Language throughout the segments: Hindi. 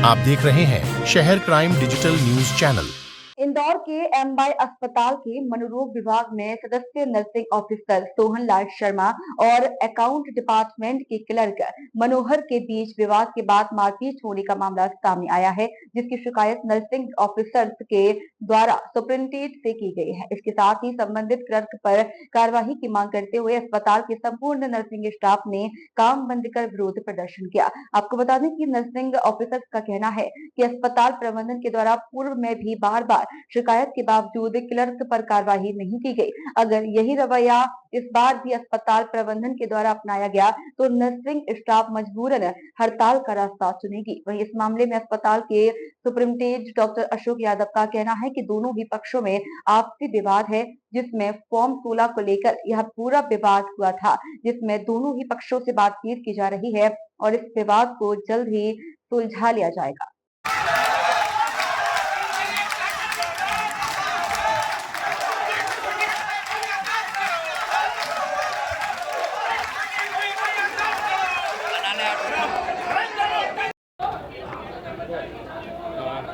आप देख रहे हैं शहर crime digital news channel. Indore के एमवाई अस्पताल के मनोरोग विभाग में सदस्य नर्सिंग ऑफिसर सोहन लाल शर्मा और अकाउंट डिपार्टमेंट के क्लर्क मनोहर के बीच विवाद के बाद मारपीट होने का मामला सामने आया है, जिसकी शिकायत नर्सिंग ऑफिसर्स के द्वारा सुप्रिंटेंडेंट से की गई है। इसके साथ ही संबंधित क्लर्क पर कार्रवाई की मांग करते हुए अस्पताल के संपूर्ण नर्सिंग स्टाफ ने काम बंद कर विरोध प्रदर्शन किया। आपको बता दें कि नर्सिंग ऑफिसर्स का कहना है कि अस्पताल प्रबंधन के द्वारा पूर्व में भी बार बार शिकायत के बावजूद क्लर्क पर कार्रवाई नहीं की गई। अगर यही रवैया इस बार भी अस्पताल प्रबंधन के द्वारा अपनाया गया तो नर्सिंग स्टाफ मजबूरन हड़ताल का रास्ता चुनेगी। वहीं इस मामले में अस्पताल के सुप्रिंटेंडेंट डॉक्टर अशोक यादव का कहना है कि दोनों ही पक्षों में आपसी विवाद है, जिसमें फॉर्म 16 को लेकर यह पूरा विवाद हुआ था, जिसमें दोनों ही पक्षों से बातचीत की जा रही है और इस विवाद को जल्द ही सुलझा लिया जाएगा।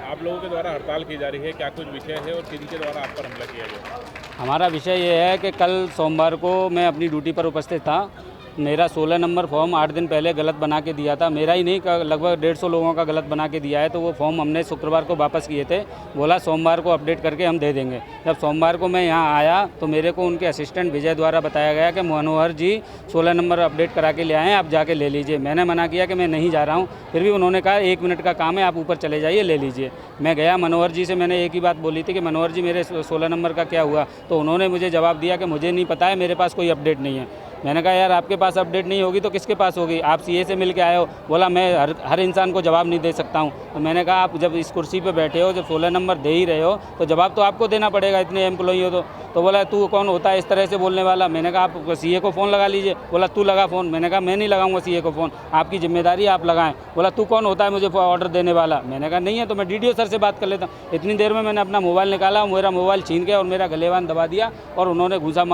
आप लोगों के द्वारा हड़ताल की जा रही है, क्या कुछ विषय है और किनके द्वारा आप पर हमला किया गया? हमारा विषय ये है कि कल सोमवार को मैं अपनी ड्यूटी पर उपस्थित था। मेरा 16 नंबर फॉर्म 8 दिन पहले गलत बना के दिया था। मेरा ही नहीं, लगभग 150 लोगों का गलत बना के दिया है। तो वो फॉर्म हमने शुक्रवार को वापस किए थे, बोला सोमवार को अपडेट करके हम दे देंगे। जब सोमवार को मैं यहाँ आया तो मेरे को उनके असिस्टेंट विजय द्वारा बताया गया कि मनोहर जी 16 नंबर अपडेट करा के ले आए हैं, आप जाके ले लीजिए। मैंने मना किया कि मैं नहीं जा रहा हूँ, फिर भी उन्होंने कहा 1 मिनट का काम है, आप ऊपर चले जाइए, ले लीजिए। मैं गया, मनोहर जी से मैंने एक ही बात बोली थी कि मनोहर जी मेरे 16 नंबर का क्या हुआ। तो उन्होंने मुझे जवाब दिया कि मुझे नहीं पता है, मेरे पास कोई अपडेट नहीं है। मैंने कहा यार आपके पास अपडेट नहीं होगी तो किसके पास होगी, आप सीए से मिल के आए हो। बोला मैं हर इंसान को जवाब नहीं दे सकता हूँ। तो मैंने कहा आप जब इस कुर्सी पे बैठे हो, जब 16 नंबर दे ही रहे हो तो जवाब तो आपको देना पड़ेगा, इतने एम्प्लॉई हो तो बोला तू कौन होता है इस तरह से बोलने वाला। मैंने कहा आप सीए को फ़ोन लगा लीजिए। बोला तू लगा फ़ोन। मैंने कहा मैं नहीं लगाऊंगा सीए को फ़ोन, आपकी जिम्मेदारी आप लगाएं। बोला तू कौन होता है मुझे ऑर्डर देने वाला। मैंने कहा नहीं है तो मैं डीडीओ सर से बात कर लेता हूँ। इतनी देर में मैंने अपना मोबाइल निकाला, मेरा मोबाइल छीन के और मेरा गलेवान दबा दिया और उन्होंने घूसा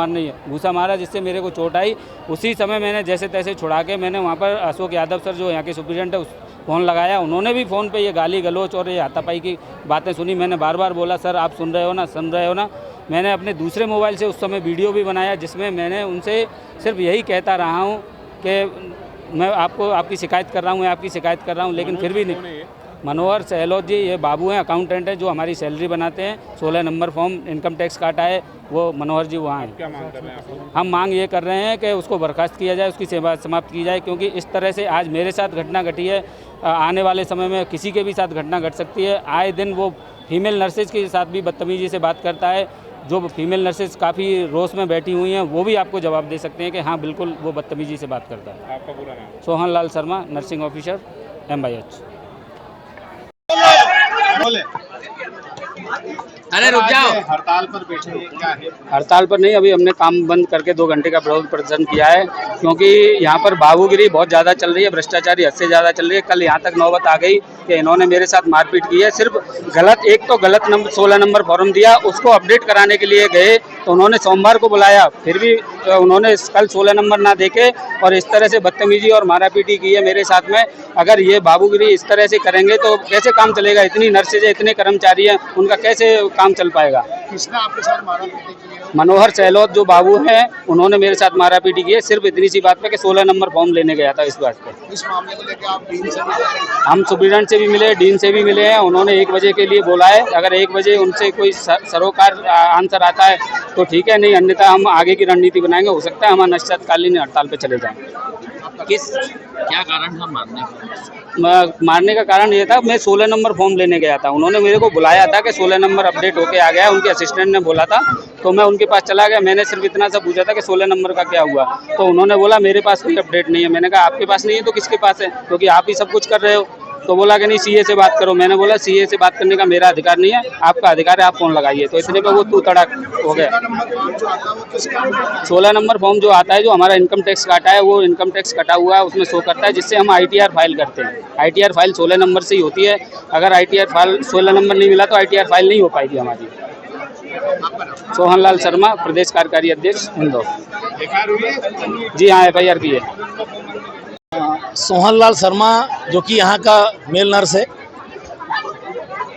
मारा जिससे मेरे को चोट आई। उसी समय मैंने जैसे तैसे छुड़ा के मैंने वहाँ पर अशोक यादव सर जो यहाँ के सुप्रिटेंडेंट है उस फ़ोन लगाया। उन्होंने भी फ़ोन पे ये गाली गलोच और ये हाथापाई की बातें सुनी। मैंने बार बार बोला सर आप सुन रहे हो ना। मैंने अपने दूसरे मोबाइल से उस समय वीडियो भी बनाया जिसमें मैंने उनसे सिर्फ यही कहता रहा हूँ कि मैं आपकी शिकायत कर रहा हूँ, लेकिन फिर भी नहीं। मनोहर सहलोत जी ये बाबू हैं, अकाउंटेंट हैं, जो हमारी सैलरी बनाते हैं। 16 नंबर फॉर्म इनकम टैक्स काटा है, वो मनोहर जी वहाँ हैं। क्या मांग कर रहे हैं आप लोग? हम मांग ये कर रहे हैं कि उसको बर्खास्त किया जाए, उसकी सेवा समाप्त की जाए, क्योंकि इस तरह से आज मेरे साथ घटना घटी है, आने वाले समय में किसी के भी साथ घटना घट सकती है। आए दिन वो फीमेल नर्सेज के साथ भी बदतमीजी से बात करता है। जो फीमेल नर्सेज काफ़ी रोष में बैठी हुई हैं वो भी आपको जवाब दे सकते हैं कि हाँ बिल्कुल वो बदतमीजी से बात करता है। आपका पूरा नाम? Sohan Lal Sharma, nursing officer, MYH। अरे रुक जाओ। हड़ताल पर बैठे हैं, क्या है? हड़ताल पर नहीं, अभी हमने काम बंद करके 2 घंटे का विरोध प्रदर्शन किया है, क्योंकि यहाँ पर बाबूगिरी बहुत ज़्यादा चल रही है, भ्रष्टाचारी हद से ज़्यादा चल रही है। कल यहाँ तक नौबत आ गई कि इन्होंने मेरे साथ मारपीट की है। सिर्फ गलत नंबर 16 नंबर फॉर्म दिया, उसको अपडेट कराने के लिए गए तो उन्होंने सोमवार को बुलाया, फिर भी उन्होंने कल 16 नंबर ना देके और इस तरह से बदतमीजी और मारापीटी की है मेरे साथ में। अगर ये बाबूगिरी इस तरह से करेंगे तो कैसे काम चलेगा? इतनी नर्सेज है, इतने कर्मचारी हैं, उनका कैसे काम चल पाएगा? किसने आपके साथ मारापीटी की है? मनोहर सहलोत जो बाबू हैं उन्होंने मेरे साथ मारापीटी की है, सिर्फ इतनी सी बात पे कि 16 नंबर फॉर्म लेने गया था। इस बात पे इस मामले को लेकर आप डीन से भी हम सुप्रीटेंडेंट से भी मिले, डीन से भी मिले हैं। उन्होंने 1 बजे के लिए बोला है, अगर 1 बजे उनसे कोई सरोकार आंसर आता है तो ठीक है, नहीं अन्यथा हम आगे की रणनीति बनाएंगे। हो सकता है हम अनिश्चितकालीन हड़ताल पे चले जाएं। क्या कारण था मारने का कारण ये था, मैं 16 नंबर फॉर्म लेने गया था। उन्होंने मेरे को बुलाया था कि 16 नंबर अपडेट होके आ गया, उनके असिस्टेंट ने बोला था, तो मैं उनके पास चला गया। मैंने सिर्फ इतना सा पूछा था कि 16 नंबर का क्या हुआ, तो उन्होंने बोला मेरे पास कोई अपडेट नहीं है। मैंने कहा आपके पास नहीं है तो किसके पास है, क्योंकि आप ही सब कुछ कर रहे हो। तो बोला कि नहीं सीए से बात करो। मैंने बोला सीए से बात करने का मेरा अधिकार नहीं है, आपका अधिकार है, आप फ़ोन लगाइए। तो इतने पे वो तू तड़ाक हो गया। 16 नंबर फॉर्म जो आता है, जो हमारा इनकम टैक्स काटा है, वो इनकम टैक्स कटा हुआ है, उसमें शो करता है, जिससे हम ITR फाइल करते हैं। ITR फाइल 16 नंबर से ही होती है। अगर ITR फाइल 16 नंबर नहीं मिला तो ITR फाइल नहीं हो पाएगी हमारी। सोहन लाल शर्मा, प्रदेश कार्यकारी अध्यक्ष, इंदौर। जी हाँ, FIR की है। सोहन लाल शर्मा जो कि यहाँ का मेल नर्स है,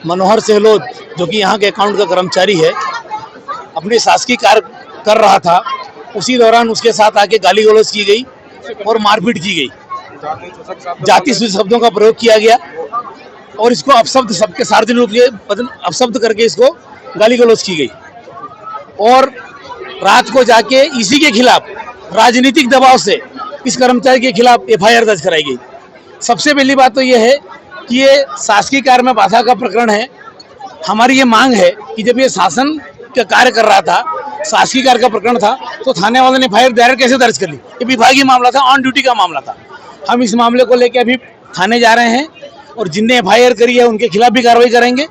मनोहर सेहलोत, जो कि यहाँ के अकाउंट का कर्मचारी है, अपनी शासकीय कार्य कर रहा था, उसी दौरान उसके साथ आके गाली गलौज की गई और मारपीट की गई। जाति सूचक शब्दों का प्रयोग किया गया और इसको अपशब्द सबके सार्वजनिक रूप से अपशब्द करके इसको गाली गलौज की गई। और रात को जाके इसी के खिलाफ राजनीतिक दबाव से इस कर्मचारी के खिलाफ एफआईआर दर्ज कराई गई। सबसे पहली बात तो यह है कि ये शासकीय कार्य में बाधा का प्रकरण है। हमारी ये मांग है कि जब ये शासन का कार्य कर रहा था, शासकीय कार्य का प्रकरण था, तो थाने वालों ने एफआईआर दायर कैसे दर्ज कर ली? ये विभागीय मामला था, ऑन ड्यूटी का मामला था। हम इस मामले को लेकर अभी थाने जा रहे हैं और जिनने एफआईआर करी है उनके खिलाफ भी कार्रवाई करेंगे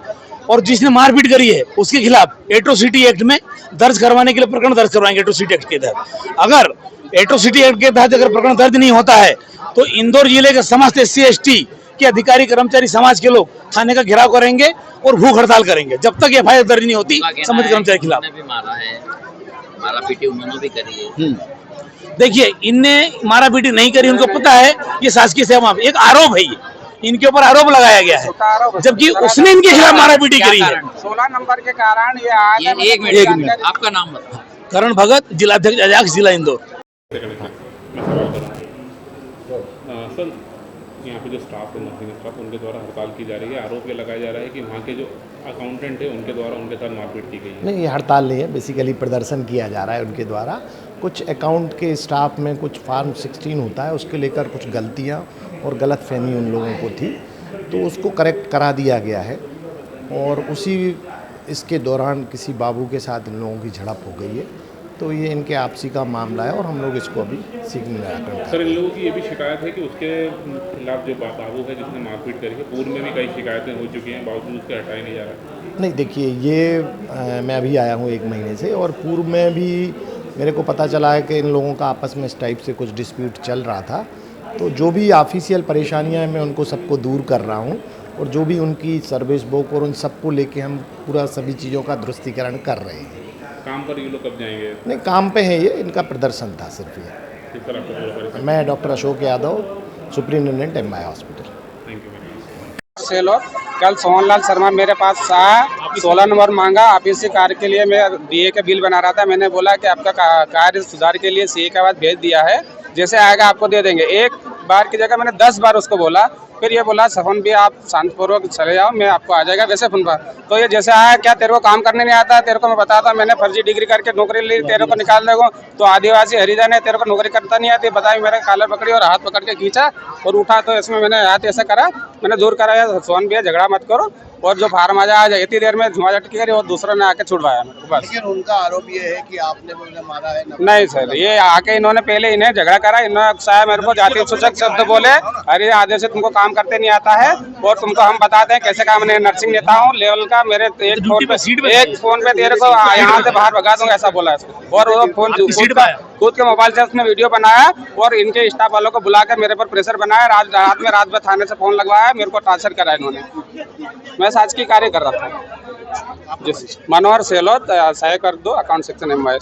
और जिसने मारपीट करी है उसके खिलाफ एट्रोसिटी एक्ट में दर्ज करवाने के लिए प्रकरण दर्ज करवाएंगे। एट्रोसिटी एक्ट के तहत अगर एट्रोसिटी एक्ट के तहत अगर प्रकरण दर्ज नहीं होता है तो इंदौर जिले के समस्त SC/ST के अधिकारी कर्मचारी समाज के लोग थाने का घेराव करेंगे और भूख हड़ताल करेंगे जब तक एफआईआर दर्ज नहीं होती संबंधित कर्मचारी के खिलाफ। भी मारा है, मारा पीटी उन्होंने भी करी है। देखिए, इनने मारा पीटी नहीं करी, उनको पता है ये शासकीय सेवा में एक आरोप है, ये इनके ऊपर आरोप लगाया गया है, जबकि उसने इनके खिलाफ मारा पीटी करी है। 16 नंबर के कारण ये आज एक मिनट, आपका नाम बताओ। करण भगत, जिलाध्यक्ष अजाक्स, जिला इंदौर। सर, यहाँ पे जो स्टाफ है, नर्सिंग स्टाफ, उनके द्वारा हड़ताल की जा रही है। आरोप ये लगाया जा रहा है कि वहाँ के जो अकाउंटेंट है उनके द्वारा उनके साथ मारपीट की गई है। नहीं, ये हड़ताल नहीं है, बेसिकली प्रदर्शन किया जा रहा है उनके द्वारा। कुछ अकाउंट के स्टाफ में कुछ फॉर्म 16 होता है, उसके लेकर कुछ गलतियाँ और गलत फहमी उन लोगों को थी, तो उसको करेक्ट करा दिया गया है। और उसी इसके दौरान किसी बाबू के साथ इन लोगों की झड़प हो गई है, तो ये इनके आपसी का मामला है और हम लोग इसको अभी सीखने निराकरण कर। सर, इन लोगों की ये भी शिकायत है कि उसके खिलाफ जो बाबू है जिसने मारपीट करी है, पूर्व में भी कई शिकायतें हो चुकी हैं, बावजूद उसके हटाया नहीं जा रहा। नहीं, देखिए, ये मैं अभी आया हूँ 1 महीने से और पूर्व में भी मेरे को पता चला है कि इन लोगों का आपस में इस टाइप से कुछ डिस्प्यूट चल रहा था। तो जो भी ऑफिशियल परेशानियां हैं मैं उनको सबको दूर कर रहा हूं और जो भी उनकी सर्विस बुक और उन सबको लेके हम पूरा सभी चीज़ों का दुरुस्तीकरण कर रहे हैं। काम पर ये लोग कब जाएंगे? नहीं, काम पे है, ये इनका प्रदर्शन था सिर्फ ये। किस तरह आपको पूरा परेशान? मैं doctor Ashok Yadav, superintendent MI hospital. Thank you. से लोग कल सोहनलाल शर्मा मेरे पास आया, 16 नंबर मांगा। ऑफिस कार्य के लिए मैं DA का बिल बना रहा था। मैंने बोला कि आपका कार्य सुधार के लिए CA का बाद भेज दिया है, जैसे आएगा आपको दे देंगे। एक बार की जगह मैंने 10 बार उसको बोला, फिर ये बोला फोन भी आप शांतिपूर्वक चले जाओ, मैं आपको आ जाएगा वैसे फोन पर। तो ये जैसे आया, क्या तेरे को काम करने नहीं आता? तेरे को मैं बताता, मैंने फर्जी डिग्री करके नौकरी ली, तेरे को निकाल देगा। तो आदिवासी हरिजन है, तेरे को नौकरी करता नहीं आती, बताई। मेरे कालर पकड़ी और हाथ पकड़ के खींचा और उठा, तो इसमें मैंने हाथ ऐसा करा, मैंने दूर कराया, सोहन भैया झगड़ा मत करो, और जो फार्म आ जाए इतनी देर में झुमाझटकी करी और दूसरा ने आके छुड़वाया मेरे को, बस। लेकिन उनका आरोप ये है कि आपने मुझे मारा है। नहीं सर, ये आके इन्होंने पहले इन्हें झगड़ा करा, इन्होंने उकसाया मेरे को, जाति सूचक शब्द बोले, अरे आधे से तुमको काम करते नहीं आता है और तुमको हम बताते हैं कैसे काम। मैं नर्सिंग नेता हूँ लेवल का, मेरे एक फोन पे तेरे को यहाँ से बाहर भगा दूंगा, ऐसा बोला है। और वो फोन खुद के मोबाइल से उसने वीडियो बनाया और इनके स्टाफ वालों को बुलाकर मेरे पर प्रेशर बनाया। रात भर थाने से फोन लगवाया, मेरे को टार्चर करा इन्होंने। मैं शासकीय कार्य कर रहा था। मनोहर सेहलोत, सहायक कर दो, अकाउंट सेक्शन MI।